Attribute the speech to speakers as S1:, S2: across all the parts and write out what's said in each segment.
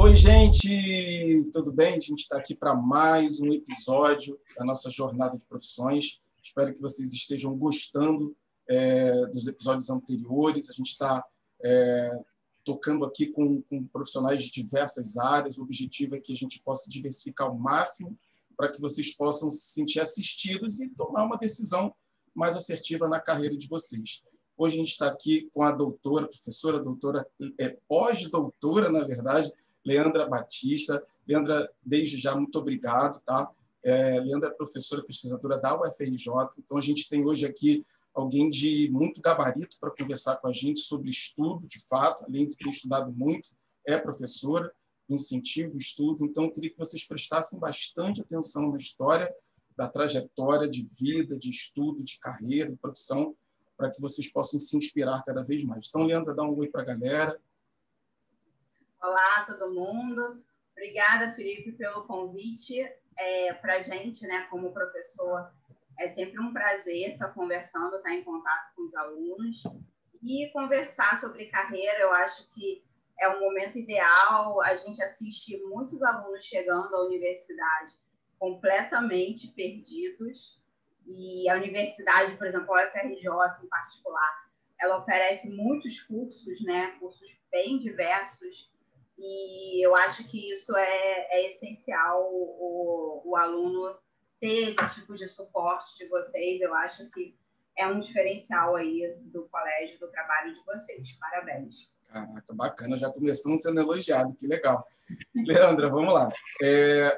S1: Oi, gente! Tudo bem? A gente está aqui para mais um episódio da nossa jornada de profissões. Espero que vocês estejam gostando dos episódios anteriores. A gente está tocando aqui com profissionais de diversas áreas. O objetivo é que a gente possa diversificar ao máximo para que vocês possam se sentir assistidos e tomar uma decisão mais assertiva na carreira de vocês. Hoje a gente está aqui com a professora, pós-doutora, na verdade, Leandra Batista. Leandra, desde já, muito obrigado. Tá? Leandra é professora pesquisadora da UFRJ, então a gente tem hoje aqui alguém de muito gabarito para conversar com a gente sobre estudo, de fato, além de ter estudado muito, é professora, incentiva o estudo, então eu queria que vocês prestassem bastante atenção na história, da trajetória de vida, de estudo, de carreira, de profissão, para que vocês possam se inspirar cada vez mais. Então, Leandra, dá um oi para a galera.
S2: Olá, todo mundo. Obrigada, Felipe, pelo convite. Para a gente, né, como professor, é sempre um prazer estar conversando, estar em contato com os alunos e conversar sobre carreira. Eu acho que é um momento ideal. A gente assiste muitos alunos chegando à universidade completamente perdidos. E a universidade, por exemplo, a UFRJ em particular, ela oferece muitos cursos, né, cursos bem diversos. E eu acho que isso é essencial, o aluno ter esse tipo de suporte de vocês. Eu acho que é um diferencial aí do colégio, do trabalho de vocês. Parabéns.
S1: Caraca, bacana, já começamos sendo elogiado, que legal. Leandra, vamos lá.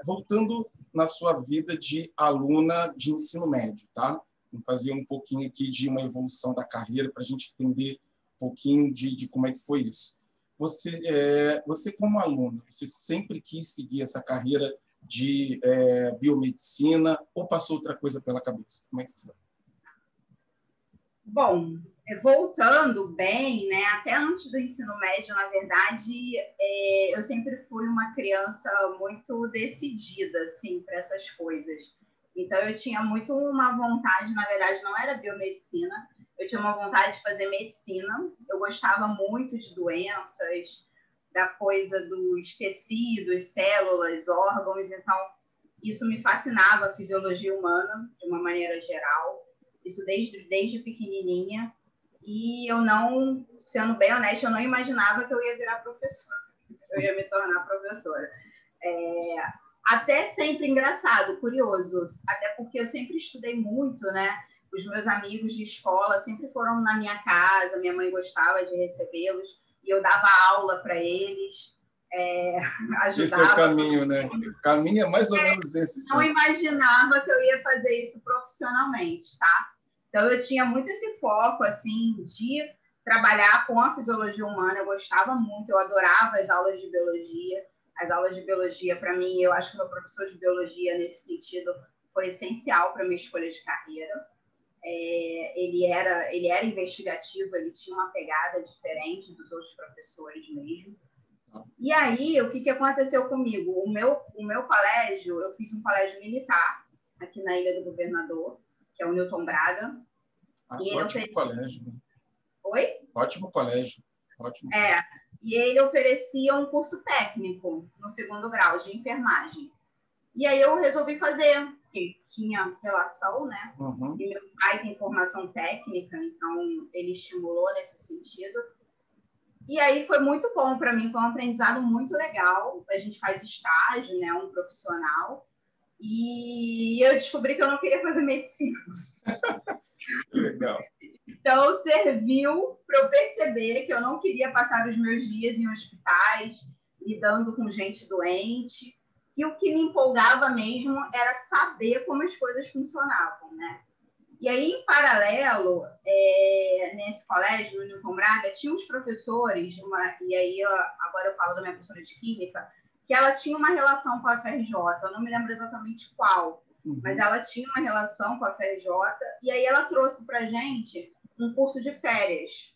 S1: Voltando na sua vida de aluna de ensino médio, tá? Vamos fazer um pouquinho aqui de uma evolução da carreira para a gente entender um pouquinho de como é que foi isso. Você como aluna, você sempre quis seguir essa carreira de biomedicina ou passou outra coisa pela cabeça? Como é que foi?
S2: Bom, voltando bem, né, até antes do ensino médio, na verdade, eu sempre fui uma criança muito decidida, assim, para essas coisas. Então, eu tinha muito uma vontade, na verdade, não era biomedicina, eu tinha uma vontade de fazer medicina. Eu gostava muito de doenças, da coisa dos tecidos, células, órgãos. Então, isso me fascinava, a fisiologia humana, de uma maneira geral. Isso desde pequenininha. E eu não, sendo bem honesta, eu não imaginava que eu ia virar professora. Eu ia me tornar professora. Até sempre engraçado, curioso. Até porque eu sempre estudei muito, né? Os meus amigos de escola sempre foram na minha casa, minha mãe gostava de recebê-los, e eu dava aula para eles, ajudava.
S1: Esse é o caminho, né? O caminho é mais ou menos esse. Sim.
S2: Não imaginava que eu ia fazer isso profissionalmente, tá? Então, eu tinha muito esse foco, assim, de trabalhar com a fisiologia humana. Eu gostava muito, eu adorava as aulas de biologia. As aulas de biologia, para mim, eu acho que o meu professor de biologia, nesse sentido, foi essencial para a minha escolha de carreira. Ele era investigativo, ele tinha uma pegada diferente dos outros professores mesmo. E aí, o que aconteceu comigo? O meu colégio, eu fiz um colégio militar, aqui na Ilha do Governador, que é o Newton Braga.
S1: Ótimo colégio.
S2: Oi?
S1: Ótimo colégio. Ótimo.
S2: E ele oferecia um curso técnico no 2º grau de enfermagem. E aí eu resolvi fazer, porque tinha relação, né?
S1: Uhum.
S2: E meu pai tem formação técnica, então ele estimulou nesse sentido. E aí foi muito bom para mim, foi um aprendizado muito legal. A gente faz estágio, né? Um profissional. E eu descobri que eu não queria fazer medicina.
S1: Legal.
S2: Então, serviu para eu perceber que eu não queria passar os meus dias em hospitais, lidando com gente doente, que o que me empolgava mesmo era saber como as coisas funcionavam, né? E aí, em paralelo, nesse colégio, no Newton Braga, tinha uns professores, e aí agora eu falo da minha professora de Química, que ela tinha uma relação com a UFRJ, eu não me lembro exatamente qual, mas ela tinha uma relação com a UFRJ, e aí ela trouxe para a gente um curso de férias.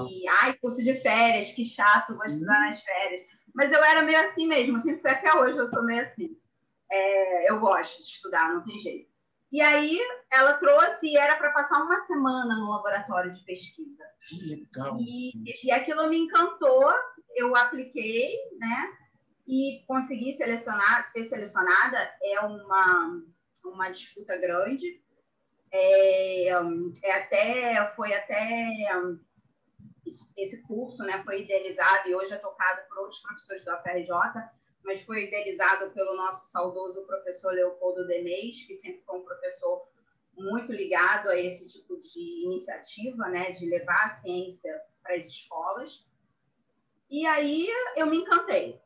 S2: E, curso de férias, que chato, vou estudar nas férias. Mas eu era meio assim mesmo, sempre fui, até hoje eu sou meio assim. Eu gosto de estudar, não tem jeito. E aí ela trouxe, e era para passar uma semana no laboratório de pesquisa.
S1: Que legal.
S2: E aquilo me encantou, eu apliquei, né? e conseguir ser selecionada é uma disputa grande. Esse curso, né, foi idealizado e hoje é tocado por outros professores da UFRJ, mas foi idealizado pelo nosso saudoso professor Leopoldo Demez, que sempre foi um professor muito ligado a esse tipo de iniciativa, né, de levar a ciência para as escolas. E aí eu me encantei.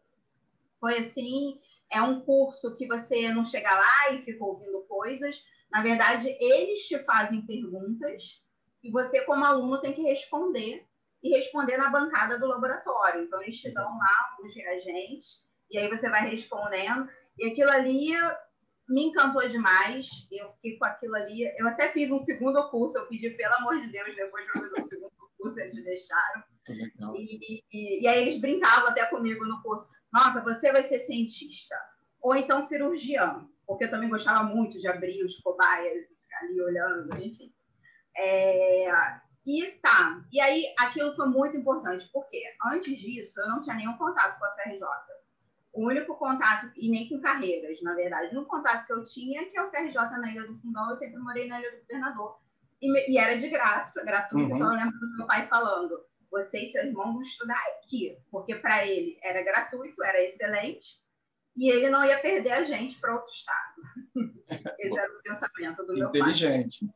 S2: Foi assim, é um curso que você não chega lá e fica ouvindo coisas. Na verdade, eles te fazem perguntas e você, como aluno, tem que responder e responder na bancada do laboratório. Então, eles te dão lá os reagentes e aí você vai respondendo. E aquilo ali me encantou demais. Eu fiquei com aquilo ali. Eu até fiz um segundo curso. Eu pedi, pelo amor de Deus, depois para fazer um segundo curso, eles deixaram. E aí eles brincavam até comigo no curso. Nossa, você vai ser cientista. Ou então cirurgião. Porque eu também gostava muito de abrir os cobaias e ficar ali olhando, enfim. E aí aquilo foi muito importante. Porque antes disso, eu não tinha nenhum contato com a FRJ. O único contato, e nem com carreiras, na verdade, o único contato que eu tinha é que a UFRJ na Ilha do Fundão, eu sempre morei na Ilha do Governador. E era de graça, gratuito. Então eu lembro do meu pai falando, você e seu irmão vão estudar aqui, porque para ele era gratuito, era excelente, e ele não ia perder a gente para outro estado. Esse era o pensamento do meu pai.
S1: Inteligente.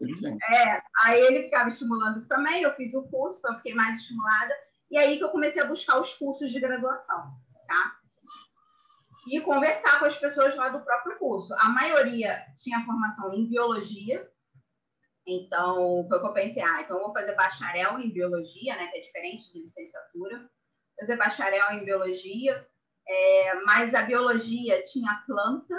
S2: Aí ele ficava estimulando isso também, eu fiz o curso, então eu fiquei mais estimulada, e aí que eu comecei a buscar os cursos de graduação, tá? E conversar com as pessoas lá do próprio curso. A maioria tinha formação em biologia, então foi o que eu pensei, então eu vou fazer bacharel em biologia, né, que é diferente de licenciatura, fazer bacharel em biologia, mas a biologia tinha planta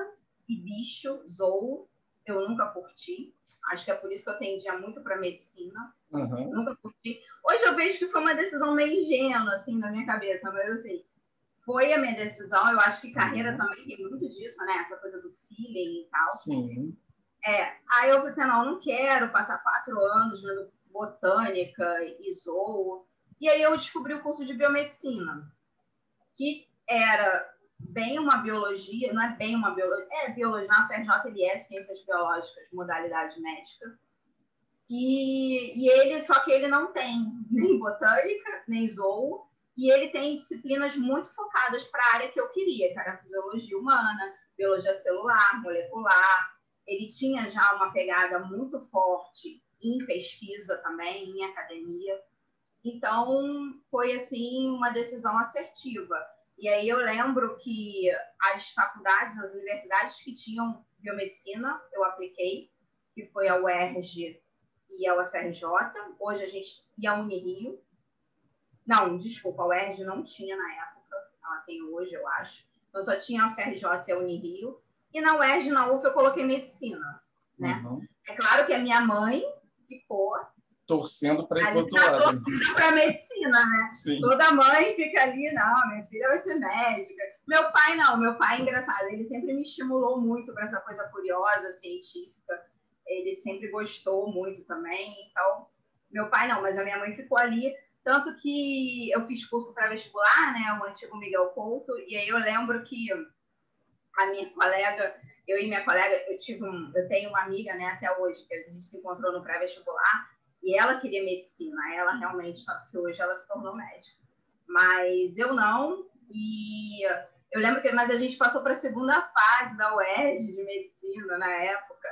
S2: e bicho, zoo, eu nunca curti, acho que é por isso que eu tendia muito para medicina, nunca curti. Hoje eu vejo que foi uma decisão meio ingênua, assim, na minha cabeça, mas assim, foi a minha decisão. Eu acho que carreira também tem muito disso, né? Essa coisa do feeling e tal.
S1: Sim.
S2: Aí eu pensei, não quero passar 4 anos vendo botânica e zoo. E aí eu descobri o curso de biomedicina, que era bem uma biologia, não é bem uma biologia, biologia, na UFRJ ele é ciências biológicas, modalidade médica. Só que ele não tem nem botânica, nem zoo, e ele tem disciplinas muito focadas para a área que eu queria, que era fisiologia humana, biologia celular, molecular. Ele tinha já uma pegada muito forte em pesquisa também, em academia. Então, foi, assim, uma decisão assertiva. E aí eu lembro que as faculdades, as universidades que tinham biomedicina, eu apliquei, que foi a UERJ e a UFRJ. Hoje a gente... E a Unirio. Não, desculpa, a UERJ não tinha na época. Ela tem hoje, eu acho. Então, só tinha a UFRJ e a Unirio. E na UERJ e na UF eu coloquei medicina, né? É claro que a minha mãe ficou...
S1: torcendo para ir para o outro lado.
S2: Torcendo para a medicina, né?
S1: Sim.
S2: Toda mãe fica ali, não, minha filha vai ser médica. Meu pai não, meu pai é engraçado. Ele sempre me estimulou muito para essa coisa curiosa, científica. Ele sempre gostou muito também. Então, meu pai não, mas a minha mãe ficou ali. Tanto que eu fiz curso para vestibular, né? O antigo Miguel Couto. E aí eu lembro que a minha colega, eu e minha colega, eu tenho uma amiga, né, até hoje, que a gente se encontrou no pré-vestibular, e ela queria medicina, ela realmente, tanto que hoje ela se tornou médica. Mas eu não, e eu lembro mas a gente passou para a segunda fase da UERJ de medicina na época,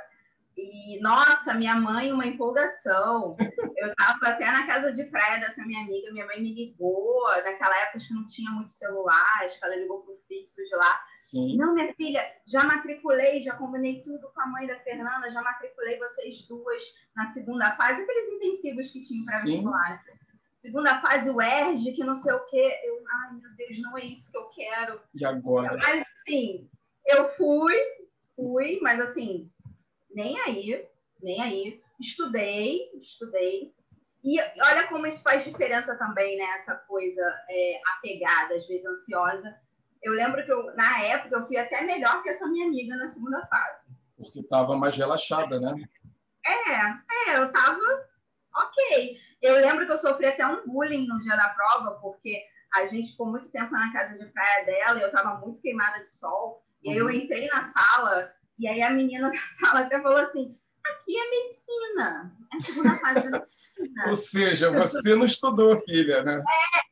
S2: e, nossa, minha mãe, uma empolgação. Eu estava até na casa de praia dessa minha amiga, minha mãe me ligou, naquela época acho que não tinha muito celular, acho que ela ligou para o fixo de lá.
S1: Sim.
S2: Não, minha filha, já matriculei, já combinei tudo com a mãe da Fernanda, já matriculei vocês duas na segunda fase, aqueles intensivos que tinham para vestibular. Segunda fase, o ERJ, que não sei o quê. Ai, meu Deus, não é isso que eu quero.
S1: E agora?
S2: Mas, assim, eu fui, mas, assim, nem aí. Estudei. E olha como isso faz diferença também, né? Essa coisa apegada, às vezes ansiosa. Eu lembro que na época eu fui até melhor que essa minha amiga na segunda fase.
S1: Porque estava mais relaxada, né?
S2: Eu estava ok. Eu lembro que eu sofri até um bullying no dia da prova, porque A gente ficou muito tempo na casa de praia dela e eu estava muito queimada de sol. E aí eu entrei na sala e aí a menina da sala até falou assim, aqui é medicina, é a segunda fase da medicina.
S1: Ou seja, você não estudou, filha, né?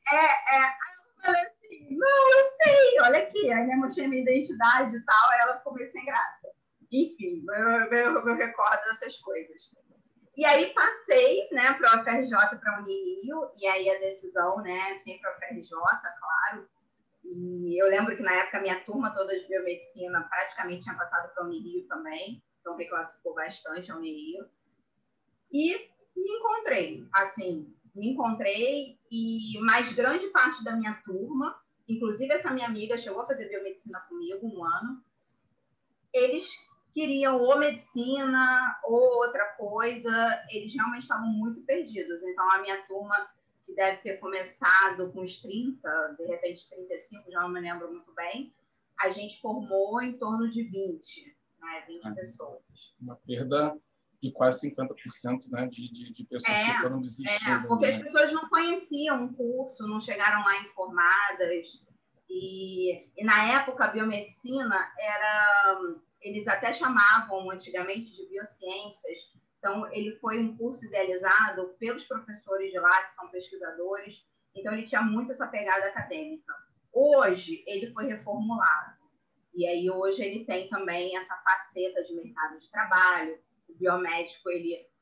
S2: Aí eu falei assim, não, eu sei, olha aqui. Aí eu mostrei minha identidade e tal, aí ela ficou meio sem graça. Enfim, eu recordo dessas coisas. E aí passei, né, para o UFRJ, para a Unirio, e aí a decisão, né, sempre a UFRJ, claro. E eu lembro que na época a minha turma toda de biomedicina praticamente tinha passado para a Unirio também, então reclassificou bastante a Unirio. E me encontrei e mais grande parte da minha turma, inclusive essa minha amiga chegou a fazer biomedicina comigo 1 ano, eles queriam ou medicina ou outra coisa, eles realmente estavam muito perdidos. Então, a minha turma, que deve ter começado com uns 30, de repente 35, já não me lembro muito bem, a gente formou em torno de 20, né? 20 pessoas.
S1: Uma perda de quase 50%, né, de pessoas que foram desistindo.
S2: Porque
S1: né?
S2: as pessoas não conheciam o curso, não chegaram lá informadas. E na época, a biomedicina eles até chamavam antigamente de biociências. Então, ele foi um curso idealizado pelos professores de lá, que são pesquisadores. Então, ele tinha muito essa pegada acadêmica. Hoje, ele foi reformulado. E aí, hoje, ele tem também essa faceta de mercado de trabalho. O biomédico,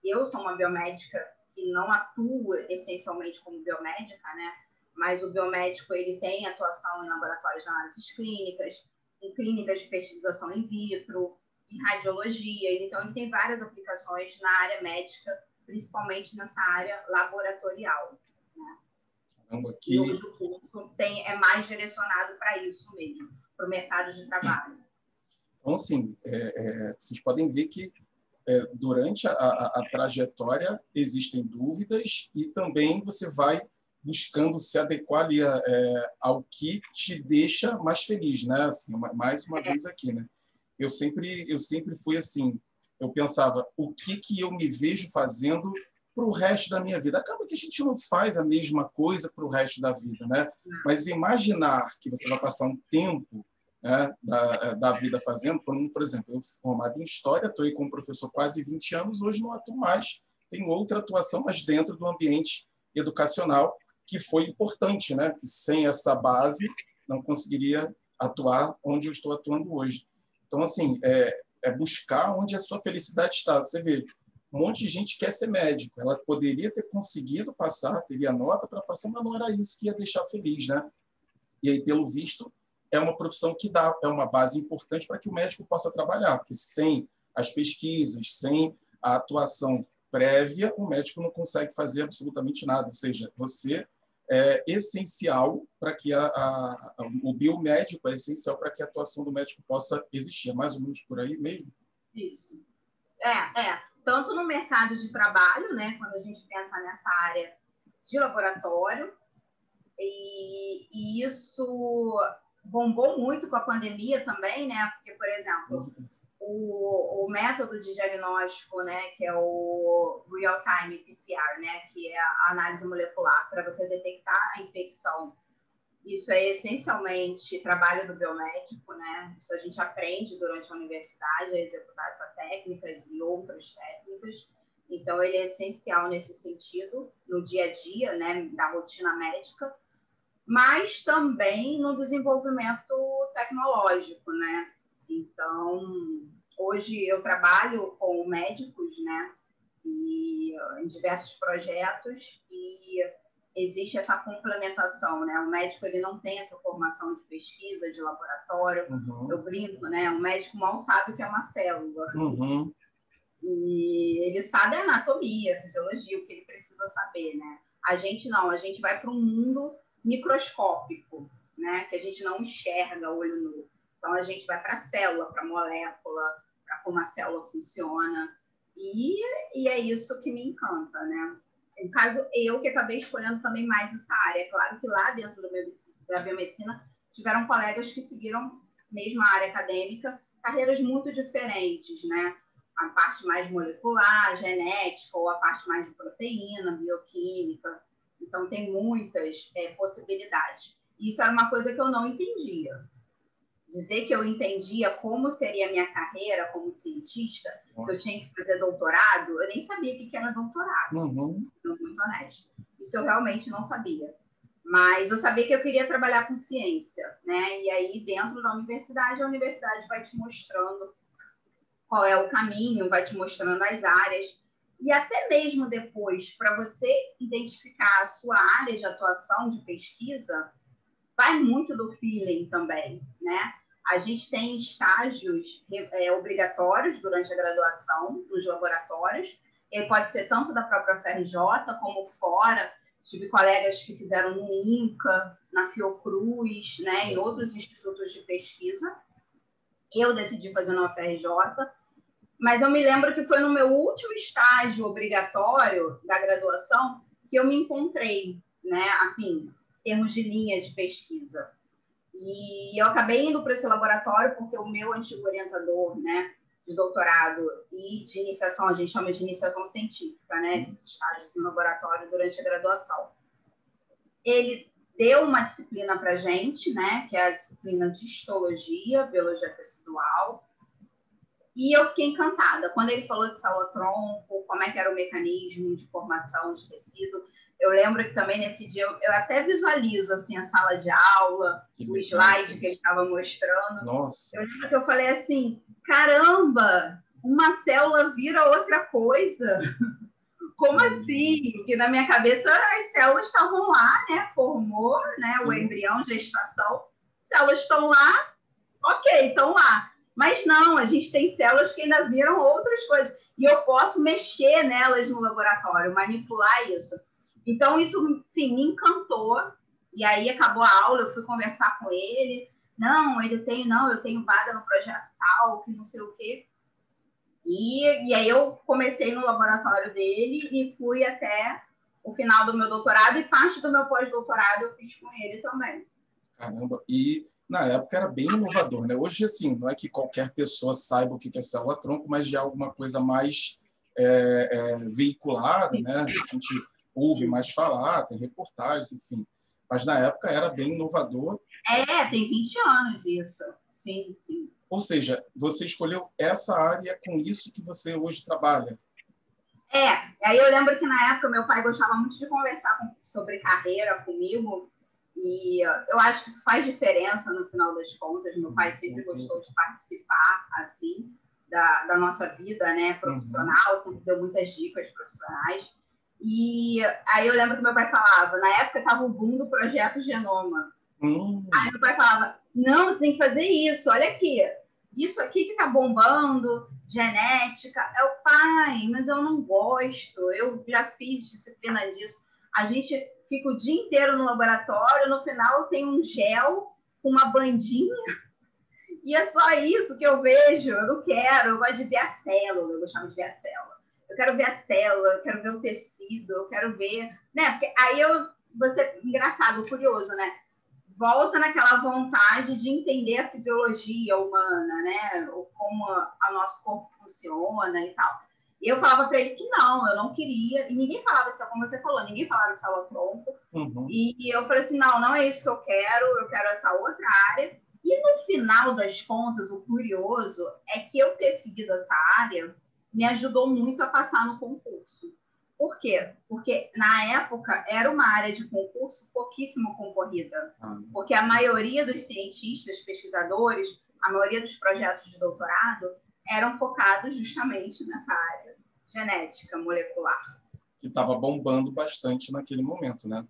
S2: eu sou uma biomédica que não atua essencialmente como biomédica, né? Mas o biomédico, ele tem atuação em laboratórios de análises clínicas, em clínicas de fertilização in vitro, em radiologia. Então, ele tem várias aplicações na área médica, principalmente nessa área laboratorial. Né?
S1: Caramba,
S2: E hoje o curso é mais direcionado para isso mesmo, para o mercado de trabalho.
S1: Então, assim, vocês podem ver que durante a trajetória existem dúvidas e também você vai buscando se adequar ali, ao que te deixa mais feliz, né? Assim, mais uma vez aqui, né? Eu sempre fui assim, eu pensava, o que eu me vejo fazendo para o resto da minha vida? Acaba que a gente não faz a mesma coisa para o resto da vida, né? Mas imaginar que você vai passar um tempo, né, da vida fazendo, como, por exemplo, eu formado em História, estou aí como professor quase 20 anos, hoje não atuo mais, tenho outra atuação, mas dentro do ambiente educacional, que foi importante, né? Que sem essa base não conseguiria atuar onde eu estou atuando hoje. Então, assim, buscar onde a sua felicidade está. Você vê, um monte de gente quer ser médico, ela poderia ter conseguido passar, teria nota para passar, mas não era isso que ia deixar feliz, né? E aí, pelo visto, é uma profissão que é uma base importante para que o médico possa trabalhar, porque sem as pesquisas, sem a atuação prévia, o médico não consegue fazer absolutamente nada. Ou seja, você é essencial para que o biomédico é essencial para que a atuação do médico possa existir. É mais ou menos por aí mesmo?
S2: Isso. Tanto no mercado de trabalho, né, quando a gente pensa nessa área de laboratório, e isso bombou muito com a pandemia também, né? Porque, por exemplo, o método de diagnóstico, né, que é o real-time PCR, né, que é a análise molecular para você detectar a infecção. Isso é essencialmente trabalho do biomédico, né? Isso a gente aprende durante a universidade a executar essas técnicas e outras técnicas. Então, ele é essencial nesse sentido, no dia a dia, né, da rotina médica, mas também no desenvolvimento tecnológico, né? Então, hoje eu trabalho com médicos, né, e em diversos projetos, e existe essa complementação, né? O médico, ele não tem essa formação de pesquisa, de laboratório.
S1: Uhum.
S2: Eu brinco, né? O médico mal sabe o que é uma célula.
S1: Uhum.
S2: E ele sabe a anatomia, a fisiologia, o que ele precisa saber, né? A gente não, a gente vai para um mundo microscópico, né? Que a gente não enxerga olho nu. Então, a gente vai para a célula, para a molécula, para como a célula funciona. E é isso que me encanta, né? No caso, eu que acabei escolhendo também mais essa área. É claro que lá dentro da biomedicina tiveram colegas que seguiram mesmo a área acadêmica, carreiras muito diferentes, né? A parte mais molecular, genética, ou a parte mais de proteína, bioquímica. Então, tem muitas possibilidades. Isso era uma coisa que eu não entendia. Dizer que eu entendia como seria a minha carreira como cientista, que eu tinha que fazer doutorado, eu nem sabia o que era doutorado, sendo muito honesta. Isso eu realmente não sabia. Mas eu sabia que eu queria trabalhar com ciência, né? E aí, dentro da universidade, a universidade vai te mostrando qual é o caminho, vai te mostrando as áreas. E até mesmo depois, para você identificar a sua área de atuação, de pesquisa, vai muito do feeling também, né? A gente tem estágios obrigatórios durante a graduação, nos laboratórios, e pode ser tanto da própria FRJ como fora. Tive colegas que fizeram no INCA, na Fiocruz, né, em outros institutos de pesquisa. Eu decidi fazer na UFRJ, mas eu me lembro que foi no meu último estágio obrigatório da graduação que eu me encontrei, né, assim, em termos de linha de pesquisa. E eu acabei indo para esse laboratório porque o meu antigo orientador, né, de doutorado e de iniciação, a gente chama de iniciação científica, né, esses estágios em laboratório durante a graduação. Ele deu uma disciplina para a gente, né, que é a disciplina de histologia, biologia tecidual, e eu fiquei encantada. Quando ele falou de célula-tronco, como é que era o mecanismo de formação de tecido, eu lembro que também nesse dia eu até visualizo assim, a sala de aula, o slide que ele estava mostrando.
S1: Nossa.
S2: Eu lembro que eu falei assim, caramba, uma célula vira outra coisa. Como assim? Que na minha cabeça as células estavam lá, né? Formou, né? O embrião, gestação. Células estão lá, ok, estão lá. Mas não, a gente tem células que ainda viram outras coisas. E eu posso mexer nelas no laboratório, manipular isso. Então, isso, sim, me encantou. E aí, acabou a aula, eu fui conversar com ele. Não, eu tenho vaga no projeto tal, que não sei o quê. E aí eu comecei no laboratório dele e fui até o final do meu doutorado, e parte do meu pós-doutorado eu fiz com ele também.
S1: Caramba, e na época era bem inovador, né? Hoje, assim, não é que qualquer pessoa saiba o que é célula-tronco, mas já é alguma coisa mais veiculada, né? A gente ouve mais falar, tem reportagens, enfim. Mas na época era bem inovador.
S2: Tem 20 anos isso. Sim, sim.
S1: Ou seja, você escolheu essa área com isso que você hoje trabalha.
S2: Aí eu lembro que na época meu pai gostava muito de conversar sobre carreira comigo, e eu acho que isso faz diferença no final das contas. Meu pai sempre gostou de participar, assim, da nossa vida, né, profissional, sempre deu muitas dicas profissionais. E aí eu lembro que meu pai falava, na época estava o boom do projeto Genoma. Aí meu pai falava, não, você tem que fazer isso, olha aqui, isso aqui que tá bombando, genética. É o pai, mas eu não gosto, eu já fiz disciplina disso. A gente fica o dia inteiro no laboratório, no final tem um gel com uma bandinha, e é só isso que eu vejo, eu não quero, eu gosto de ver a célula, eu gostava de ver a célula. Eu quero ver a célula, eu quero ver o tecido, eu quero ver, né? Porque aí engraçado, curioso, né? Volta naquela vontade de entender a fisiologia humana, né? Ou como o nosso corpo funciona e tal. E eu falava para ele que não, eu não queria. E ninguém falava isso, como você falou, ninguém falava de célula-tronco. E eu falei assim, não é isso que eu quero essa outra área. E no final das contas, o curioso é que eu ter seguido essa área me ajudou muito a passar no concurso. Por quê? Porque, na época, era uma área de concurso pouquíssimo concorrida. Porque a maioria dos cientistas, pesquisadores, a maioria dos projetos de doutorado eram focados justamente nessa área genética, molecular.
S1: Que estava bombando bastante naquele momento, né?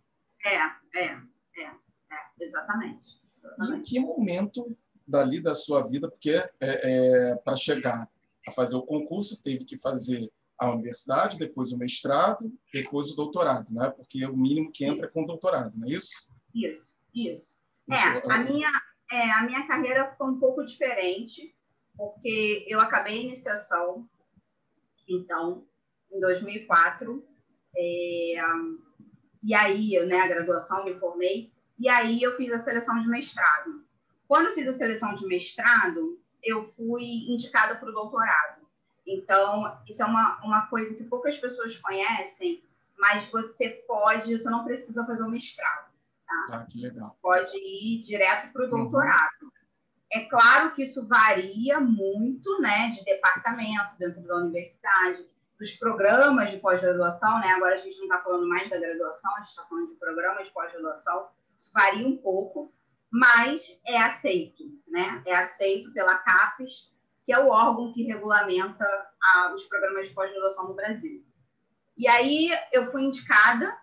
S2: Exatamente.
S1: E em que momento dali da sua vida, porque para chegar a fazer o concurso, teve que fazer a universidade, depois o mestrado, depois o doutorado, né? Porque o mínimo que entra é com o doutorado, não é isso?
S2: Isso. A minha carreira foi um pouco diferente, porque eu acabei a iniciação, então, em 2004, e aí, né, a graduação, me formei, e aí eu fiz a seleção de mestrado. Quando eu fiz a seleção de mestrado, eu fui indicada para o doutorado. Então, isso é uma coisa que poucas pessoas conhecem, mas você não precisa fazer o mestrado. Tá?
S1: Ah, que legal.
S2: Pode ir direto para o doutorado. É claro que isso varia muito, né, de departamento dentro da universidade, dos programas de pós-graduação, né? Agora a gente não está falando mais da graduação, a gente está falando de programas de pós-graduação. Isso varia um pouco, mas é aceito, né? É aceito pela CAPES, que é o órgão que regulamenta os programas de pós-graduação no Brasil. E aí eu fui indicada,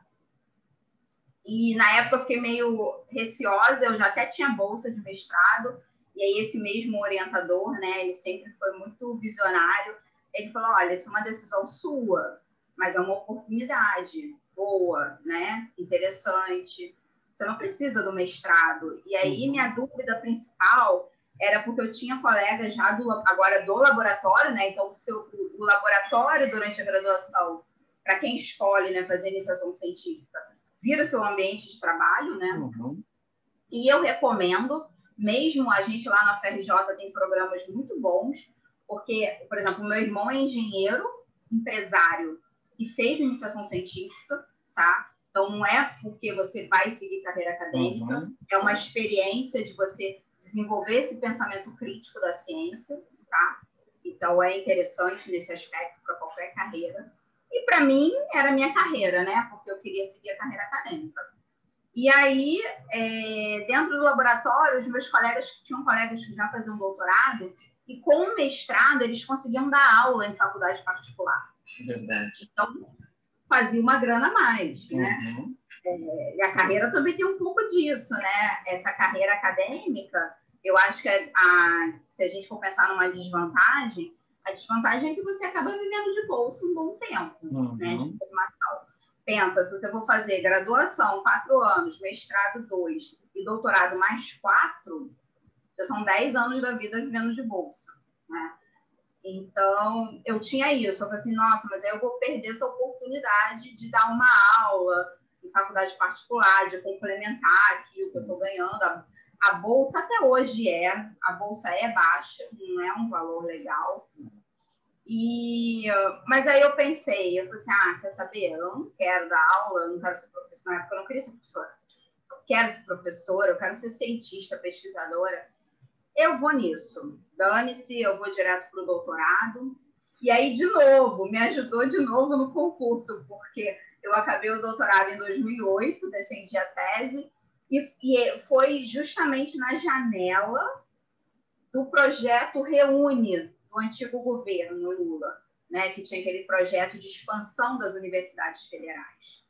S2: e na época eu fiquei meio receosa, eu já até tinha bolsa de mestrado, e aí esse mesmo orientador, né, ele sempre foi muito visionário, ele falou, olha, isso é uma decisão sua, mas é uma oportunidade boa, né, interessante, você não precisa do mestrado. E aí minha dúvida principal era porque eu tinha colegas já agora do laboratório, né, então o laboratório durante a graduação, para quem escolhe, né, fazer iniciação científica, vira o seu ambiente de trabalho, né? E eu recomendo, mesmo a gente lá na UFRJ tem programas muito bons, porque, por exemplo, meu irmão é engenheiro, empresário, e fez iniciação científica, tá? Então, não é porque você vai seguir carreira acadêmica, é uma experiência de você desenvolver esse pensamento crítico da ciência, tá? Então, é interessante nesse aspecto para qualquer carreira. E, para mim, era a minha carreira, né? Porque eu queria seguir a carreira acadêmica. E aí, dentro do laboratório, os meus colegas, tinham colegas que já faziam doutorado, e com o mestrado, eles conseguiam dar aula em faculdade particular.
S1: Verdade.
S2: Então, fazia uma grana a mais, né? E a carreira também tem um pouco disso, né? Essa carreira acadêmica, eu acho que se a gente for pensar numa desvantagem, a desvantagem é que você acaba vivendo de bolsa um bom tempo, né, de formação. Pensa, se você for fazer graduação 4 anos, mestrado 2 e doutorado mais 4, já são 10 anos da vida vivendo de bolsa, né? Então, eu tinha isso. Eu falei assim, nossa, mas aí eu vou perder essa oportunidade de dar uma aula em faculdade particular, de complementar aqui o que eu estou ganhando. A bolsa até hoje a bolsa é baixa, não é um valor legal. Mas aí eu pensei, eu falei assim, quer saber? Eu não quero dar aula, eu não quero ser professora, na época eu não queria ser professora. Eu quero ser professora, eu quero ser cientista, pesquisadora. Eu vou nisso. Dane-se, eu vou direto para o doutorado. E aí, de novo, me ajudou de novo no concurso, porque eu acabei o doutorado em 2008, defendi a tese, e foi justamente na janela do projeto Reúne, do antigo governo Lula, né, que tinha aquele projeto de expansão das universidades federais.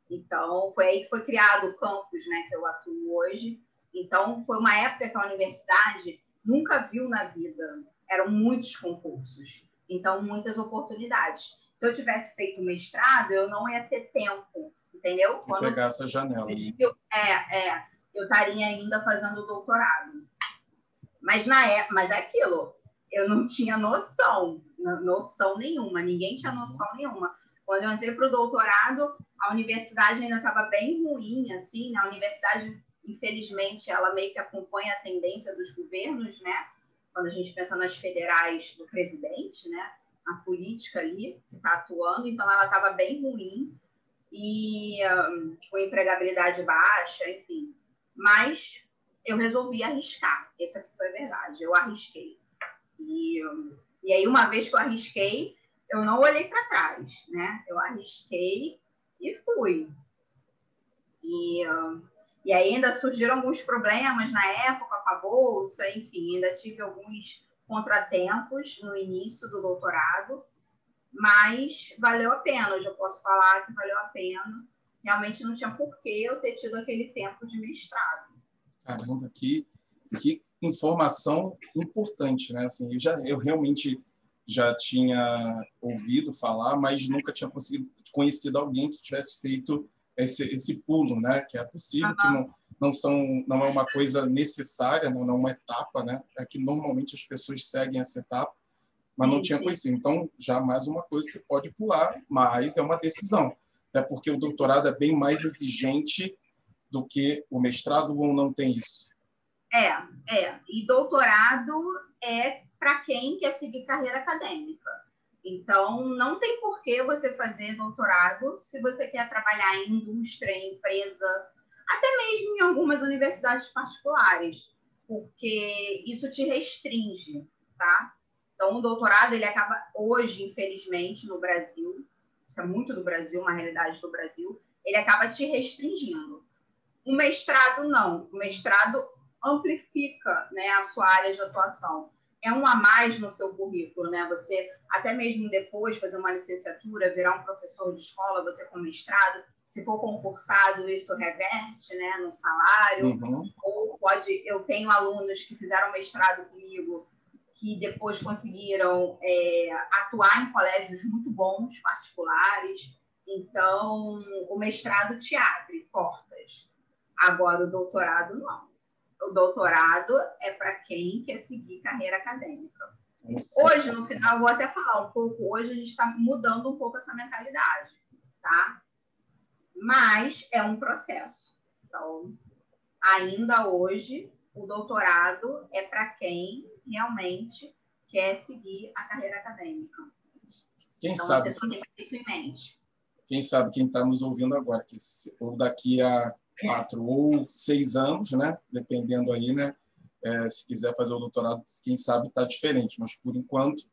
S2: Então, foi aí que foi criado o campus, né, que eu atuo hoje. Então, foi uma época que a universidade nunca viu na vida. Eram muitos concursos, então muitas oportunidades. Se eu tivesse feito mestrado, eu não ia ter tempo, entendeu?
S1: Quando pegar essa janela.
S2: Eu estaria ainda fazendo doutorado. Mas é aquilo, eu não tinha noção nenhuma, ninguém tinha noção nenhuma. Quando eu entrei para o doutorado, a universidade ainda estava bem ruim, assim, né? A universidade, infelizmente, ela meio que acompanha a tendência dos governos, né? Quando a gente pensa nas federais do presidente, né? A política ali que está atuando, então ela estava bem ruim e com empregabilidade baixa, enfim. Mas eu resolvi arriscar, essa aqui foi a verdade, eu arrisquei. E aí, uma vez que eu arrisquei, eu não olhei para trás, né? Eu arrisquei e fui. E aí ainda surgiram alguns problemas na época com a bolsa, enfim, ainda tive alguns contratempos no início do doutorado, mas valeu a pena, hoje eu posso falar que valeu a pena. Realmente não tinha porquê eu ter tido aquele tempo de mestrado.
S1: Caramba, que informação importante, né? Assim, eu realmente já tinha ouvido falar, mas nunca tinha conhecido alguém que tivesse feito esse pulo, né? Que é possível, que não é uma coisa necessária, não é uma etapa, né? É que normalmente as pessoas seguem essa etapa, mas não tinha conhecido. Então, já mais uma coisa, você pode pular, mas é uma decisão. Até porque o doutorado é bem mais exigente do que o mestrado, ou não tem isso?
S2: E doutorado é para quem quer seguir carreira acadêmica. Então, não tem por que você fazer doutorado se você quer trabalhar em indústria, em empresa, até mesmo em algumas universidades particulares, porque isso te restringe, tá? Então, o doutorado, ele acaba hoje, infelizmente, no Brasil, isso é muito do Brasil, uma realidade do Brasil, ele acaba te restringindo. O mestrado, não. O mestrado amplifica, né, a sua área de atuação. É um a mais no seu currículo, né? Você, até mesmo depois, fazer uma licenciatura, virar um professor de escola, você com mestrado, se for concursado, isso reverte, né, no salário.
S1: Uhum.
S2: Ou pode... Eu tenho alunos que fizeram mestrado comigo, que depois conseguiram atuar em colégios muito bons, particulares. Então, o mestrado te abre portas. Agora, o doutorado, não. O doutorado é para quem quer seguir carreira acadêmica. Hoje, no final, eu vou até falar um pouco, hoje a gente está mudando um pouco essa mentalidade, tá? Mas é um processo. Então, ainda hoje, o doutorado é para quem realmente quer seguir a carreira acadêmica.
S1: Quem
S2: Então,
S1: sabe,
S2: você só tem isso em mente.
S1: quem sabe quem está nos ouvindo agora, que, ou daqui a 4 ou 6 anos, né? Dependendo aí, né? Se quiser fazer o doutorado, quem sabe está diferente, mas por enquanto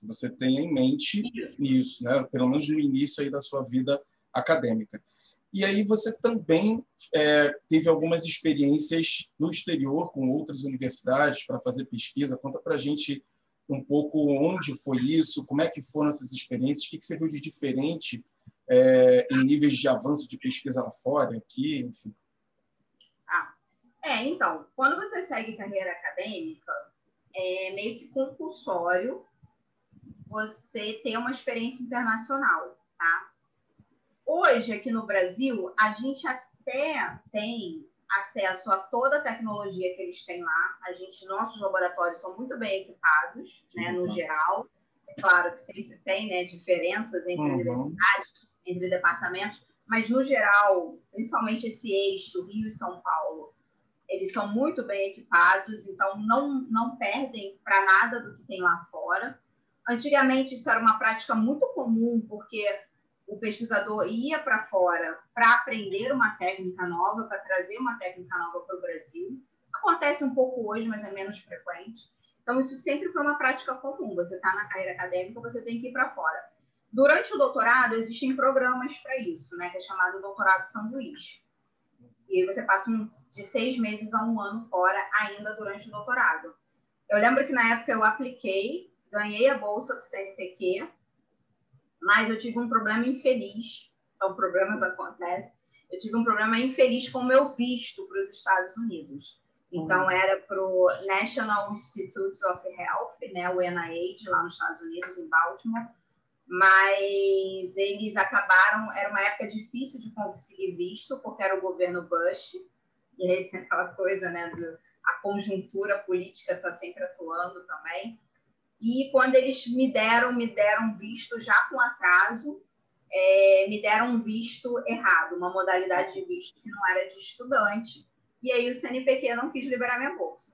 S1: você tenha em mente isso, né? Pelo menos no início aí da sua vida acadêmica. E aí você também teve algumas experiências no exterior com outras universidades para fazer pesquisa. Conta para a gente um pouco onde foi isso, como é que foram essas experiências, o que você viu de diferente em níveis de avanço de pesquisa lá fora, aqui, enfim.
S2: Então, quando você segue carreira acadêmica, é meio que compulsório você ter uma experiência internacional, tá? Hoje, aqui no Brasil, a gente até tem acesso a toda a tecnologia que eles têm lá. Nossos laboratórios são muito bem equipados, né, no geral. É claro que sempre tem, né, diferenças entre universidades, entre departamentos, mas, no geral, principalmente esse eixo, Rio e São Paulo, eles são muito bem equipados, então não perdem para nada do que tem lá fora. Antigamente, isso era uma prática muito comum, porque o pesquisador ia para fora para aprender uma técnica nova, para trazer uma técnica nova para o Brasil. Acontece um pouco hoje, mas é menos frequente. Então, isso sempre foi uma prática comum. Você está na carreira acadêmica, você tem que ir para fora. Durante o doutorado, existem programas para isso, né, que é chamado doutorado sanduíche. E aí você passa de 6 meses a 1 ano fora ainda durante o doutorado. Eu lembro que na época eu apliquei, ganhei a bolsa do CNPq, mas eu tive um problema infeliz. Então, problemas acontecem. Eu tive um problema infeliz com o meu visto para os Estados Unidos. Então, era para o National Institutes of Health, né, o NIH, lá nos Estados Unidos, em Baltimore. Mas eles acabaram... Era uma época difícil de conseguir visto, porque era o governo Bush. E aí tem aquela coisa, né, a conjuntura política está sempre atuando também. E quando eles me deram visto já com atraso, me deram um visto errado, uma modalidade de visto que não era de estudante. E aí o CNPq não quis liberar minha bolsa.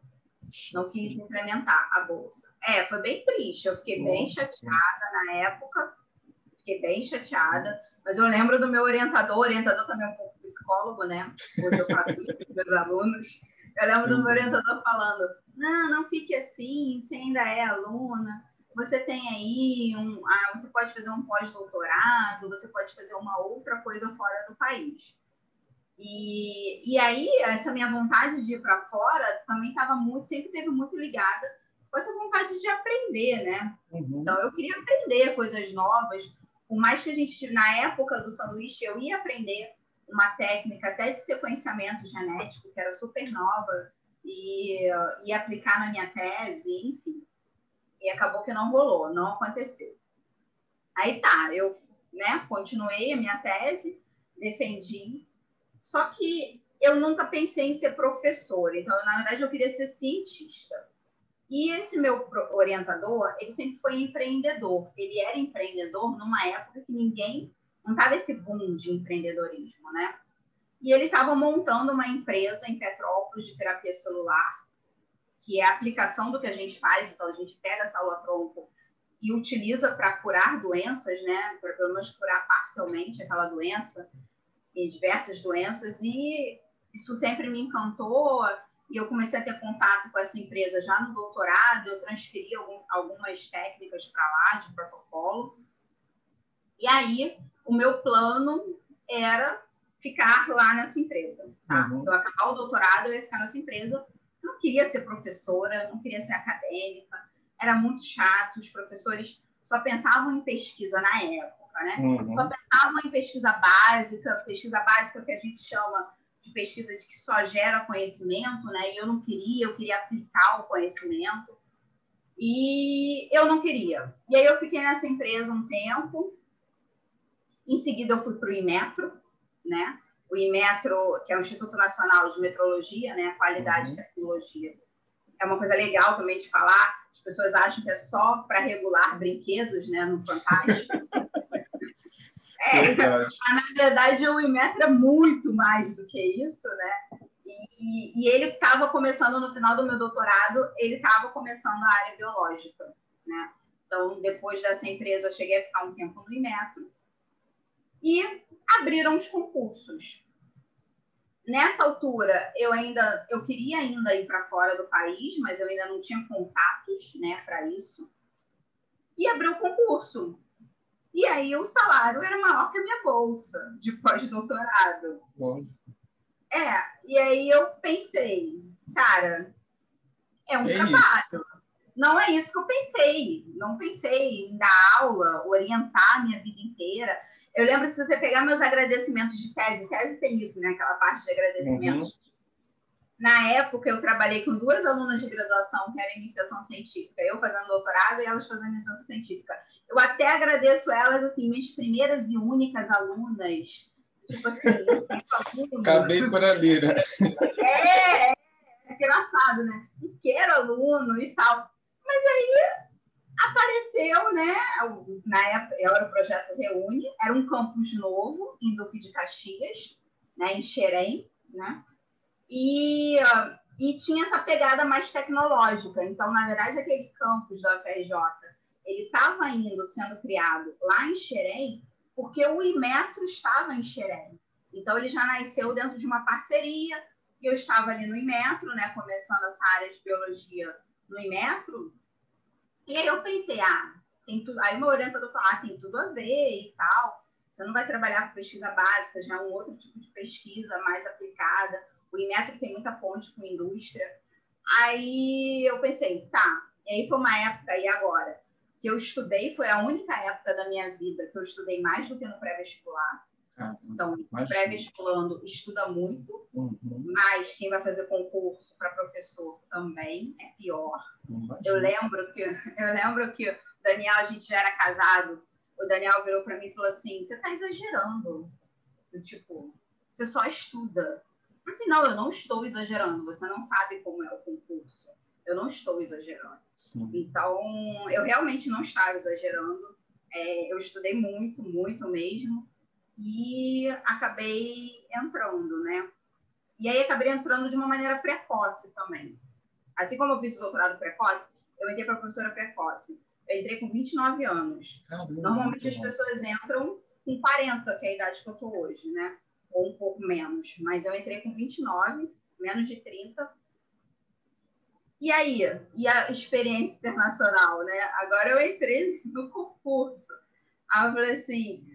S2: Não quis implementar a bolsa. Foi bem triste. Eu fiquei bem chateada na época. Fiquei bem chateada. Mas eu lembro do meu orientador também é um pouco psicólogo, né? Hoje eu faço isso com os meus alunos. Eu lembro do meu orientador falando: não fique assim, você ainda é aluna, você tem aí você pode fazer um pós-doutorado, você pode fazer uma outra coisa fora do país. E aí, essa minha vontade de ir para fora também sempre teve muito ligada com essa vontade de aprender, né? Então, eu queria aprender coisas novas, por mais que a gente, na época do sanduíche, eu ia aprender uma técnica até de sequenciamento genético, que era super nova, e aplicar na minha tese, enfim. E acabou que não rolou, não aconteceu. Aí tá, eu continuei a minha tese, defendi, só que eu nunca pensei em ser professora. Então, na verdade, eu queria ser cientista. E esse meu orientador, ele sempre foi empreendedor. Ele era empreendedor numa época que não estava esse boom de empreendedorismo, né? E ele estava montando uma empresa em Petrópolis de terapia celular, que é a aplicação do que a gente faz. Então, a gente pega a célula-tronco e utiliza para curar doenças, né? Para pelo menos curar parcialmente aquela doença e diversas doenças. E isso sempre me encantou. E eu comecei a ter contato com essa empresa já no doutorado. Eu transferi algumas técnicas para lá de protocolo. E aí, o meu plano era ficar lá nessa empresa, tá?
S1: Uhum.
S2: Eu acabar o doutorado, eu ia ficar nessa empresa. Não queria ser professora, não queria ser acadêmica. Era muito chato, os professores só pensavam em pesquisa na época, né?
S1: Uhum.
S2: Só pensavam em pesquisa básica que a gente chama de pesquisa de que só gera conhecimento, né? E eu não queria, eu queria aplicar o conhecimento. E eu não queria. E aí eu fiquei nessa empresa um tempo. Em seguida eu fui para o Inmetro, né? O Inmetro, que é o Instituto Nacional de Metrologia, né? Qualidade e Tecnologia. É uma coisa legal também de falar. As pessoas acham que é só para regular brinquedos, né? No Fantástico. Mas, na verdade, o Inmetro é muito mais do que isso, né? E ele estava começando, no final do meu doutorado, ele estava começando a área biológica, né? Então, depois dessa empresa, eu cheguei a ficar um tempo no Inmetro e abriram os concursos. Nessa altura, eu queria ainda ir para fora do país, mas eu ainda não tinha contatos, né, para isso. E abriu o concurso. E aí o salário era maior que a minha bolsa de pós-doutorado. E aí eu pensei, cara, é um trabalho.
S1: Isso.
S2: Não é isso que eu pensei. Não pensei em dar aula, orientar a minha vida inteira. Eu lembro, se você pegar meus agradecimentos de tese tem isso, né? Aquela parte de agradecimentos. Uhum. Na época, eu trabalhei com 2 alunas de graduação, que era iniciação científica. Eu fazendo doutorado e elas fazendo iniciação científica. Eu até agradeço elas, assim, minhas primeiras e únicas alunas. Tipo assim,
S1: acabei por ali, né?
S2: É engraçado, né? E quero aluno e tal. Mas aí apareceu, né? Na época, era o projeto Reúne, era um campus novo em Duque de Caxias, né? Em Xerém, né? E tinha essa pegada mais tecnológica. Então, na verdade, aquele campus da UFRJ, ele estava sendo criado lá em Xerém, porque o Inmetro estava em Xerém. Então, ele já nasceu dentro de uma parceria, e eu estava ali no Inmetro, né, começando essa área de biologia no Inmetro, e aí eu pensei, tem tudo. Aí o meu orientador falou, tem tudo a ver e tal, você não vai trabalhar com pesquisa básica, já é um outro tipo de pesquisa mais aplicada, o Inmetro tem muita ponte com indústria. Aí eu pensei, e aí foi uma época, e agora, que eu estudei, foi a única época da minha vida que eu estudei mais do que no pré-vestibular. Então, pré-vestibulando estuda muito, mas quem vai fazer concurso para professor também é pior. Eu lembro que o Daniel, a gente já era casado, o Daniel virou para mim e falou assim, você está exagerando. Tipo, você só estuda. Eu falei assim, não, eu não estou exagerando, você não sabe como é o concurso. Eu não estou exagerando. Sim. Então, eu realmente não estava exagerando. Eu estudei muito, muito mesmo. E acabei entrando, né? E aí acabei entrando de uma maneira precoce também. Assim como eu fiz o doutorado precoce, eu entrei para professora precoce. Eu entrei com 29 anos. Caramba, normalmente as pessoas entram com 40, que é a idade que eu estou hoje, né? Ou um pouco menos. Mas eu entrei com 29, menos de 30. E aí? E a experiência internacional, né? Agora eu entrei no concurso. Aí eu falei assim,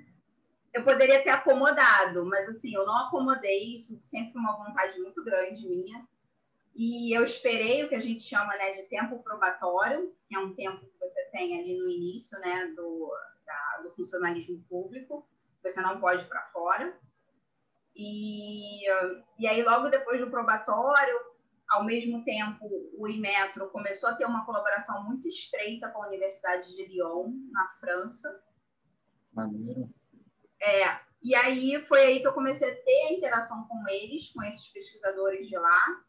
S2: eu poderia ter acomodado, mas assim, eu não acomodei, isso sempre foi uma vontade muito grande minha. E eu esperei o que a gente chama, né, de tempo probatório, que é um tempo que você tem ali no início, né, do funcionalismo público, você não pode ir para fora. E aí, logo depois do probatório, ao mesmo tempo, o Inmetro começou a ter uma colaboração muito estreita com a Universidade de Lyon, na França.
S1: Maneiro.
S2: E aí foi aí que eu comecei a ter a interação com eles, com esses pesquisadores de lá.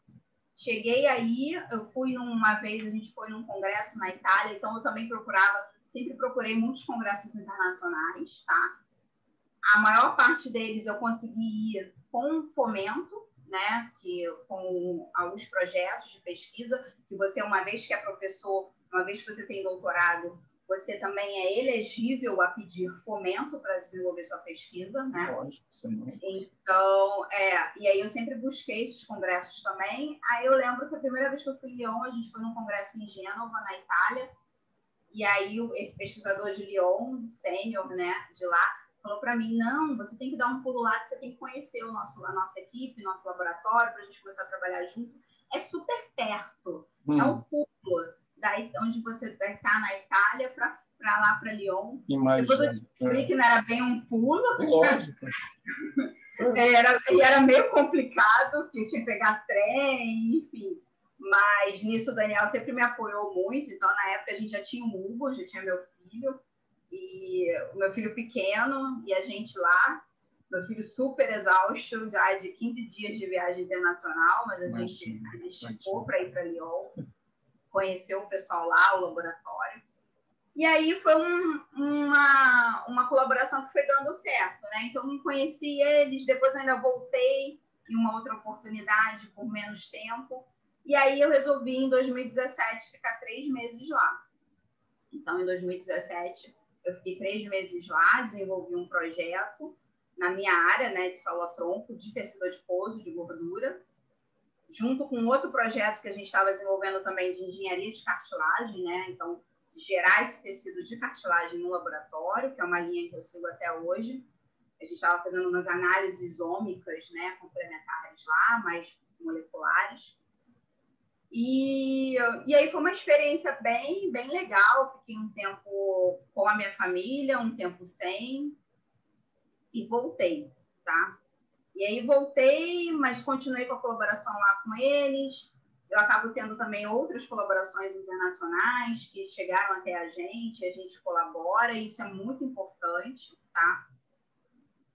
S2: Cheguei aí, eu fui uma vez, a gente foi num congresso na Itália, então eu também sempre procurei muitos congressos internacionais, tá? A maior parte deles eu consegui ir com fomento, né? Com alguns projetos de pesquisa, que você, uma vez que é professor, uma vez que você tem doutorado, você também é elegível a pedir fomento para desenvolver sua pesquisa, né?
S1: Lógico, sim.
S2: Então, e aí eu sempre busquei esses congressos também. Aí eu lembro que a primeira vez que eu fui em Lyon, a gente foi num congresso em Gênova, na Itália, e aí esse pesquisador de Lyon, sênior, né, de lá, falou para mim, não, você tem que dar um pulo lá, que você tem que conhecer a nossa equipe, nosso laboratório, para a gente começar a trabalhar junto. É super perto, é um pulo onde você está na Itália para lá para Lyon.
S1: Imagina.
S2: Depois eu descobri que não era bem um pulo.
S1: Lógico.
S2: Era meio complicado, porque eu tinha que pegar trem, enfim. Mas nisso o Daniel sempre me apoiou muito. Então, na época, a gente já tinha o Hugo, já tinha meu filho, e o meu filho pequeno, e a gente lá. Meu filho super exausto, já de 15 dias de viagem internacional, mas a gente ficou para ir para Lyon, conheceu o pessoal lá, o laboratório. E aí foi uma colaboração que foi dando certo, né? Então, eu conheci eles, depois eu ainda voltei em uma outra oportunidade por menos tempo. E aí eu resolvi, em 2017, ficar 3 meses lá. Então, em 2017, eu fiquei 3 meses lá, desenvolvi um projeto na minha área, né, de célula-tronco, de tecido adiposo, de gordura, junto com outro projeto que a gente estava desenvolvendo também de engenharia de cartilagem, né? Então, gerar esse tecido de cartilagem no laboratório, que é uma linha que eu sigo até hoje. A gente estava fazendo umas análises ômicas, né, complementares lá, mais moleculares. E aí foi uma experiência bem legal. Fiquei um tempo com a minha família, um tempo sem, e voltei, tá? E aí voltei, mas continuei com a colaboração lá com eles. Eu acabo tendo também outras colaborações internacionais que chegaram até a gente colabora, e isso é muito importante, tá?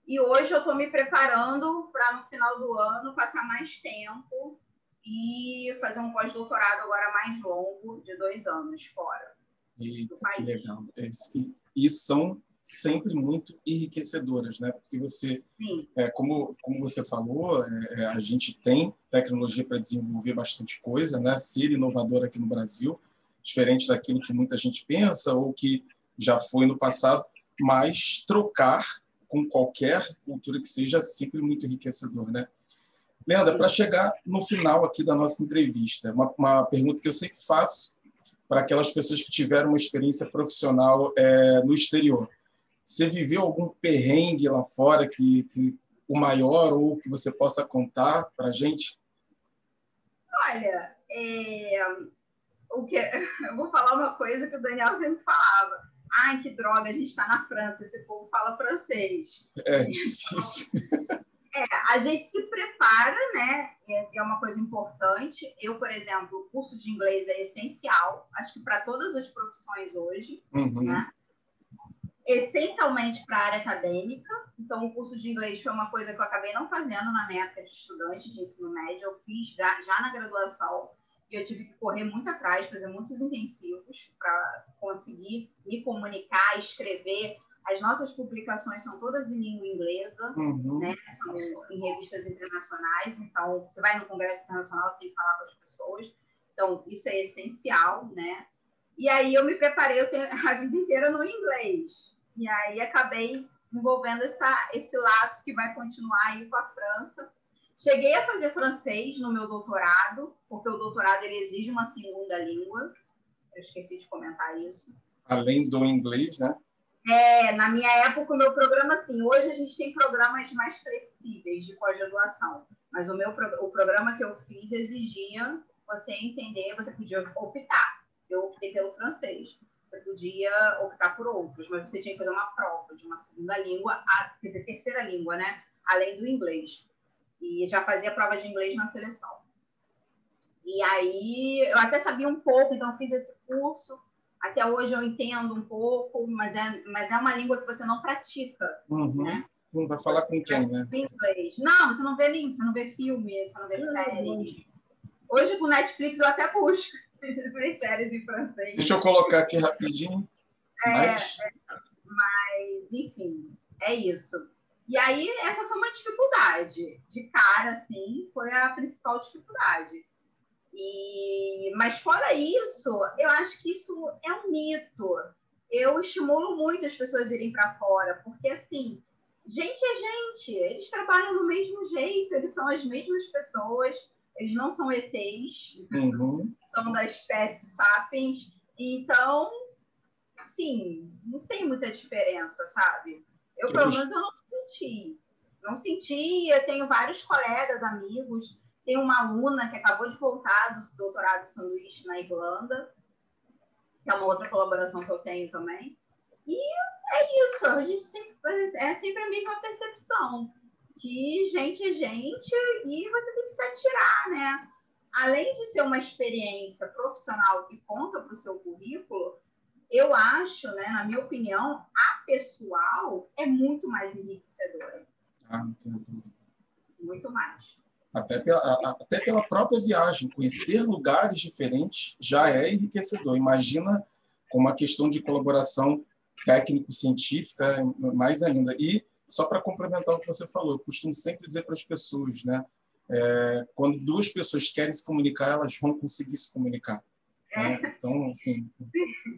S2: E hoje eu estou me preparando para, no final do ano, passar mais tempo e fazer um pós-doutorado agora mais longo, de 2 anos fora
S1: do
S2: país.
S1: Que legal. E são sempre muito enriquecedoras, né? Porque você, como você falou, a gente tem tecnologia para desenvolver bastante coisa, né? Ser inovador aqui no Brasil, diferente daquilo que muita gente pensa ou que já foi no passado, mas trocar com qualquer cultura que seja sempre muito enriquecedor, né? Leandra, para chegar no final aqui da nossa entrevista, uma pergunta que eu sempre faço para aquelas pessoas que tiveram uma experiência profissional no exterior. Você viveu algum perrengue lá fora que o maior ou que você possa contar para a gente?
S2: Olha, eu vou falar uma coisa que o Daniel sempre falava. Ai, que droga, a gente está na França, esse povo fala francês.
S1: É difícil.
S2: A gente se prepara, né? É uma coisa importante. Eu, por exemplo, o curso de inglês é essencial, acho que para todas as profissões hoje, né? Essencialmente para a área acadêmica. Então, o curso de inglês foi uma coisa que eu acabei não fazendo na minha época de estudante de ensino médio. Eu fiz já na graduação e eu tive que correr muito atrás, fazer muitos intensivos para conseguir me comunicar, escrever. As nossas publicações são todas em língua inglesa, né? São em revistas internacionais. Então, você vai no congresso internacional, você tem que falar com as pessoas. Então, isso é essencial, né? E aí eu me preparei a vida inteira no inglês. E aí acabei desenvolvendo esse laço que vai continuar aí com a França. Cheguei a fazer francês no meu doutorado, porque o doutorado ele exige uma segunda língua. Eu esqueci de comentar isso.
S1: Além do inglês, né?
S2: Na minha época, o meu programa, assim, hoje a gente tem programas mais flexíveis de pós-graduação, mas o programa que eu fiz exigia você entender, você podia optar. Eu optei pelo francês. Você podia optar por outros, mas você tinha que fazer uma prova de uma segunda língua, quer dizer, terceira língua, né? Além do inglês. E já fazia prova de inglês na seleção. E aí, eu até sabia um pouco, então eu fiz esse curso. Até hoje eu entendo um pouco, mas é uma língua que você não pratica, né?
S1: Não vai falar com quem, né?
S2: Inglês. Não, você não vê língua, você não vê filme, você não vê série. Hoje, com Netflix, eu até busco ver séries em francês.
S1: Deixa eu colocar aqui rapidinho.
S2: Mas, enfim, é isso. E aí, essa foi uma dificuldade. De cara, assim, foi a principal dificuldade. Mas fora isso, eu acho que isso é um mito. eu estimulo muito as pessoas a irem para fora, porque, assim, gente é gente, eles trabalham do mesmo jeito, eles são as mesmas pessoas, eles não são ETs, são da espécie Sapiens, então, assim, não tem muita diferença, sabe? Eu, pelo menos, eu não senti. Não senti, eu tenho vários colegas, amigos, tem uma aluna que acabou de voltar do doutorado de sanduíche na Irlanda, que é uma outra colaboração que eu tenho também. E é isso, a gente é sempre a mesma percepção, que gente é gente e você tem que se atirar, né? Além de ser uma experiência profissional que conta para o seu currículo, eu acho, né, na minha opinião, a pessoal é muito mais enriquecedora.
S1: Não tenho dúvida.
S2: Muito mais.
S1: Até pela própria viagem, conhecer lugares diferentes já é enriquecedor. Imagina com uma questão de colaboração técnico-científica, mais ainda. E, só para complementar o que você falou, eu costumo sempre dizer para as pessoas, né? Quando duas pessoas querem se comunicar, elas vão conseguir se comunicar. Né? Então, assim,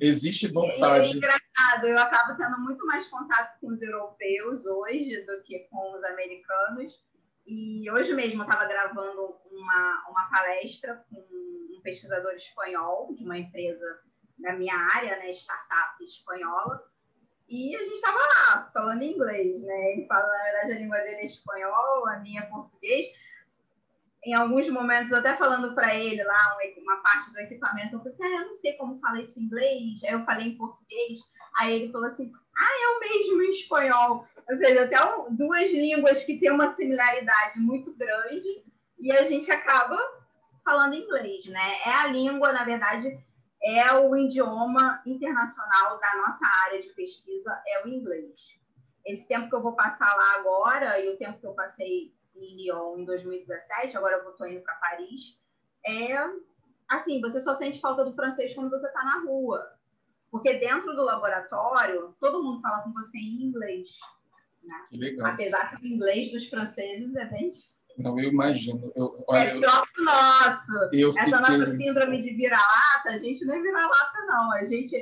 S1: existe vontade.
S2: E é engraçado, eu acabo tendo muito mais contato com os europeus hoje do que com os americanos. E hoje mesmo eu estava gravando uma palestra com um pesquisador espanhol de uma empresa da minha área, né, startup espanhola, e a gente estava lá falando inglês, né? Ele fala, na verdade, a língua dele é espanhol, a minha é português. Em alguns momentos, até falando para ele lá uma parte do equipamento, eu falei assim, eu não sei como fala isso em inglês. Aí eu falei em português. Aí ele falou assim, é o mesmo em espanhol. Ou seja, até duas línguas que têm uma similaridade muito grande e a gente acaba falando inglês, né? É a língua, na verdade, é o idioma internacional da nossa área de pesquisa, é o inglês. Esse tempo que eu vou passar lá agora e o tempo que eu passei em Lyon em 2017, agora eu estou indo para Paris, assim, você só sente falta do francês quando você está na rua. Porque dentro do laboratório, todo mundo fala com você em inglês. Né?
S1: Que legal.
S2: Apesar que o inglês dos franceses é bem difícil.
S1: Não, eu imagino.
S2: É pior que o nosso.
S1: Essa
S2: nossa síndrome de vira-lata, a gente não é vira-lata, não. A gente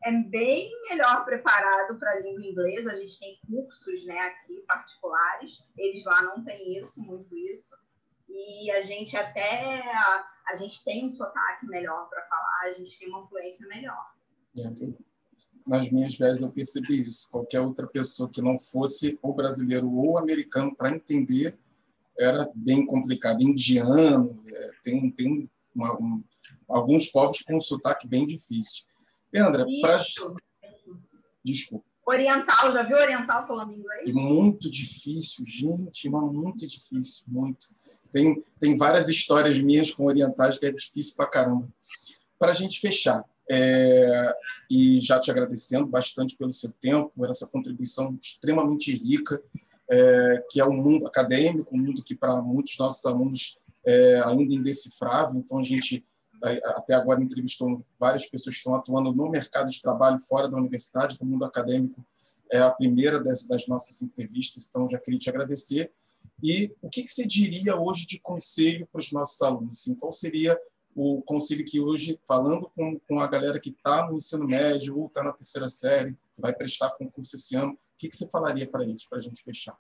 S2: é bem melhor preparado para a língua inglesa. A gente tem cursos, né, aqui particulares. Eles lá não têm isso, muito isso. E a gente tem um sotaque melhor para falar, a gente tem uma fluência melhor.
S1: Nas minhas viagens eu percebi isso. Qualquer outra pessoa que não fosse ou brasileiro ou americano para entender era bem complicado. Indiano, tem alguns povos com um sotaque bem difícil. Leandra, desculpa.
S2: Oriental, já viu oriental falando inglês?
S1: Muito difícil, gente, mas muito difícil, muito. Tem várias histórias minhas com orientais que é difícil pra caramba. Para a gente fechar, e já te agradecendo bastante pelo seu tempo, por essa contribuição extremamente rica, que é o mundo acadêmico, um mundo que para muitos dos nossos alunos é ainda indecifrável. Então, a gente até agora entrevistou várias pessoas que estão atuando no mercado de trabalho fora da universidade, do mundo acadêmico. É a primeira das nossas entrevistas, então já queria te agradecer. E o que você diria hoje de conselho para os nossos alunos? Assim, qual seria o conselho que hoje, falando com a galera que está no ensino médio ou está na terceira série, que vai prestar concurso esse ano, o que você falaria para eles, para a gente fechar?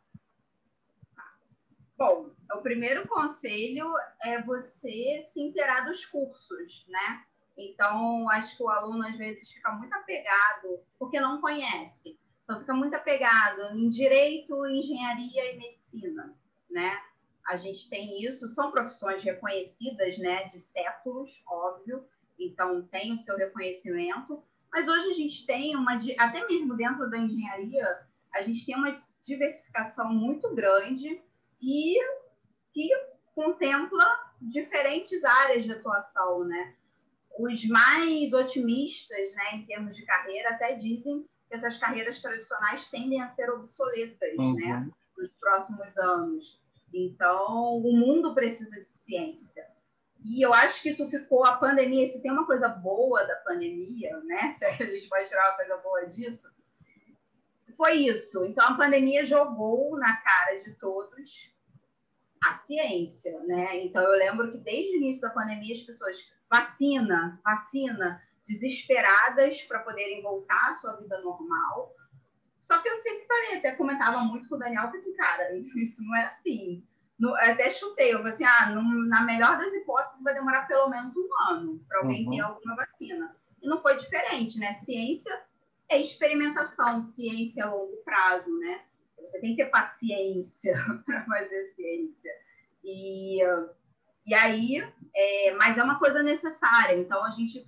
S2: Bom, o primeiro conselho é você se inteirar dos cursos, né? Então, acho que o aluno, às vezes, fica muito apegado, porque não conhece. Então, fica muito apegado em direito, engenharia e medicina, né? A gente tem isso, são profissões reconhecidas, né, de séculos, óbvio, então tem o seu reconhecimento, mas hoje a gente tem até mesmo dentro da engenharia, a gente tem uma diversificação muito grande e que contempla diferentes áreas de atuação, né? Os mais otimistas, né, em termos de carreira, até dizem que essas carreiras tradicionais tendem a ser obsoletas, né, nos próximos anos. Então, o mundo precisa de ciência. E eu acho que isso ficou, a pandemia, se tem uma coisa boa da pandemia, né, se é que a gente pode tirar uma coisa boa disso, foi isso. Então, a pandemia jogou na cara de todos a ciência, né? Então, eu lembro que desde o início da pandemia as pessoas vacina, desesperadas para poderem voltar à sua vida normal. Só que eu sempre falei, até comentava muito com o Daniel, que assim, cara, isso não é assim. Até chutei, eu falei assim, na melhor das hipóteses vai demorar pelo menos 1 ano para alguém ter alguma vacina. E não foi diferente, né? Ciência é experimentação, ciência é longo prazo, né? Você tem que ter paciência para fazer ciência. E aí, mas é uma coisa necessária. Então, a gente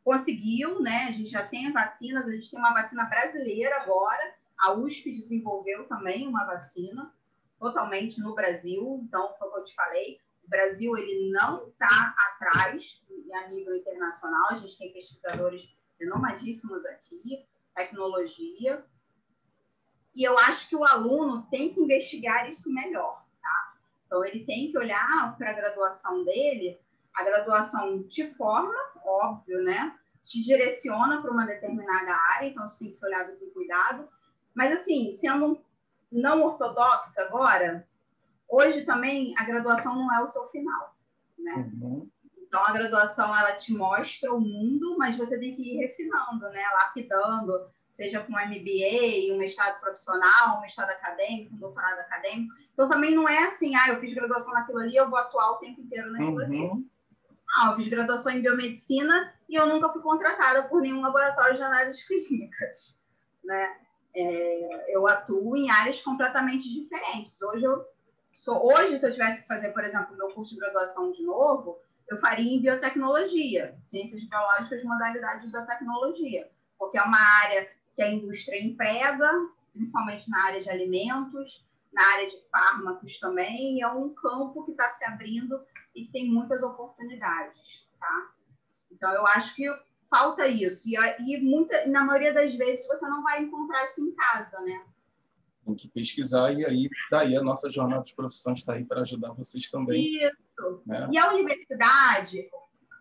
S2: conseguiu, né? A gente já tem vacinas, a gente tem uma vacina brasileira agora. A USP desenvolveu também uma vacina totalmente no Brasil. Então, foi o que eu te falei. O Brasil, ele não está atrás a nível internacional. A gente tem pesquisadores renomadíssimos aqui, tecnologia. E eu acho que o aluno tem que investigar isso melhor, tá? Então, ele tem que olhar para a graduação dele. A graduação te forma, óbvio, né? Te direciona para uma determinada área, então isso tem que ser olhado com cuidado. Mas, assim, sendo não ortodoxa agora, hoje também a graduação não é o seu final, né? Então, a graduação, ela te mostra o mundo, mas você tem que ir refinando, né? Lapidando, seja com um MBA, um mestrado profissional, um mestrado acadêmico, um doutorado acadêmico. Então, também não é assim, eu fiz graduação naquilo ali, eu vou atuar o tempo inteiro naquilo ali. Eu fiz graduação em biomedicina e eu nunca fui contratada por nenhum laboratório de análises clínicas, né? Eu atuo em áreas completamente diferentes. Hoje, se eu tivesse que fazer, por exemplo, o meu curso de graduação de novo, eu faria em biotecnologia, ciências biológicas, modalidade de biotecnologia, porque é uma área que a indústria emprega, principalmente na área de alimentos, na área de fármacos também, e é um campo que está se abrindo e que tem muitas oportunidades, tá? Então, eu acho que falta isso. E na maioria das vezes, você não vai encontrar isso em casa, né?
S1: Tem que pesquisar, e aí daí a nossa jornada de profissão está aí para ajudar vocês também.
S2: Isso.
S1: Né?
S2: E a universidade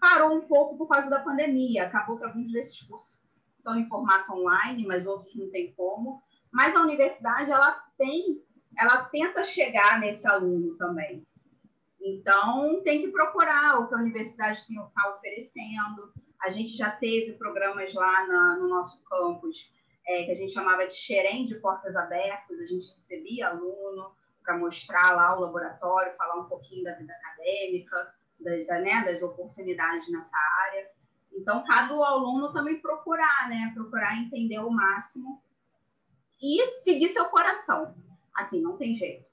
S2: parou um pouco por causa da pandemia. Acabou que alguns desses cursos estão em formato online, mas outros não tem como. Mas a universidade, ela tenta chegar nesse aluno também. Então, tem que procurar o que a universidade está oferecendo. A gente já teve programas lá no nosso campus, que a gente chamava de xerém de portas abertas. A gente recebia aluno para mostrar lá o laboratório, falar um pouquinho da vida acadêmica, das oportunidades nessa área. Então, cabe ao aluno também procurar, né? Procurar entender o máximo e seguir seu coração. Assim, não tem jeito.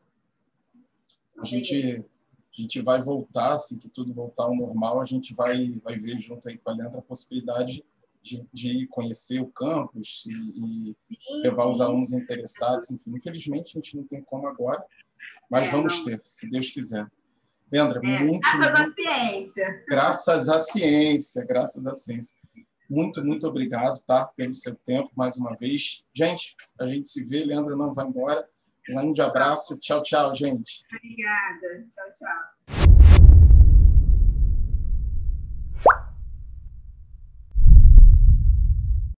S1: A gente vai voltar, assim que tudo voltar ao normal, a gente vai ver junto aí com a Leandra a possibilidade de conhecer o campus e levar os alunos interessados. Enfim, infelizmente, a gente não tem como agora, mas vamos ter, se Deus quiser. Leandra,
S2: graças à ciência.
S1: Graças à ciência, graças à ciência. Muito, muito obrigado, tá, pelo seu tempo, mais uma vez. Gente, a gente se vê, Leandra não vai embora. Um grande abraço. Tchau, tchau, gente.
S2: Obrigada. Tchau, tchau.